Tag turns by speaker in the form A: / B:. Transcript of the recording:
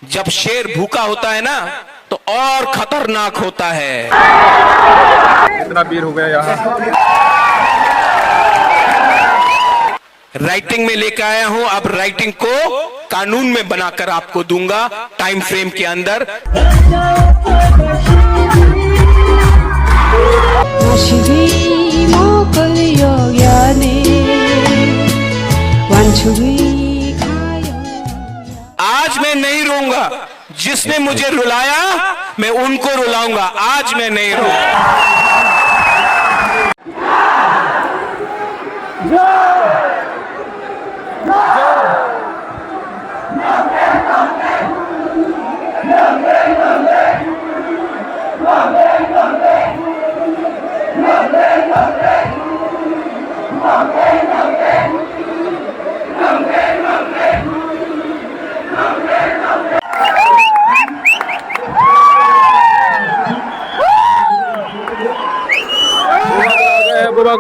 A: जब शेर भूखा होता है ना तो और खतरनाक होता है।
B: इतना भीड़ हो गया यहाँ।
A: राइटिंग में लेकर आया हूं, अब राइटिंग को कानून में बनाकर आपको दूंगा टाइम फ्रेम के अंदर। आज मैं नहीं रोऊंगा, जिसने मुझे रुलाया मैं उनको रुलाऊंगा। आज मैं नहीं रोऊंगा।
B: बुरा